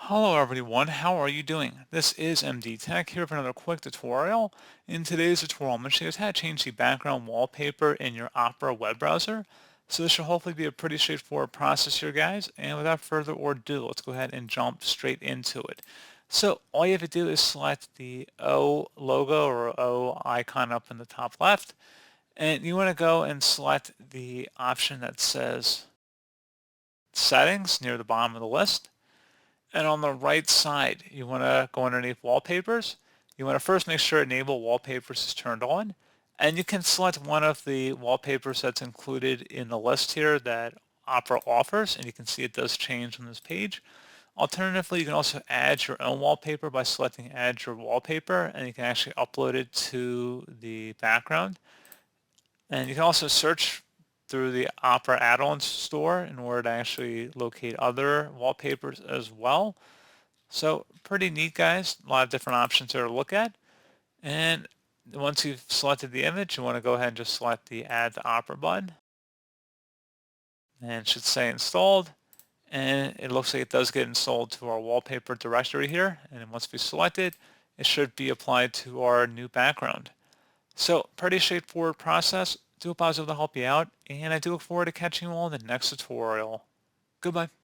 Hello everyone, how are you doing? This is MD Tech here for another quick tutorial. In today's tutorial, I'm going to show you how to change the background wallpaper in your Opera web browser. So this should hopefully be a pretty straightforward process here, guys. And without further ado, let's go ahead and jump straight into it. So all you have to do is select the O logo or O icon up in the top left. And you want to go and select the option that says Settings near the bottom of the list. And on the right side, you want to go underneath Wallpapers. You want to first make sure Enable Wallpapers is turned on. And you can select one of the wallpapers that's included in the list here that Opera offers. And you can see it does change on this page. Alternatively, you can also add your own wallpaper by selecting Add Your Wallpaper. And you can actually upload it to the background. And you can also search through the Opera add-ons store in order to actually locate other wallpapers as well. So pretty neat, guys. A lot of different options there to look at. And once you've selected the image, you want to go ahead and just select the Add to Opera button. And it should say installed. And it looks like it does get installed to our wallpaper directory here. And then once we select it, it should be applied to our new background. So pretty straightforward process. Do hope I was able to help you out. And I do look forward to catching you all in the next tutorial. Goodbye.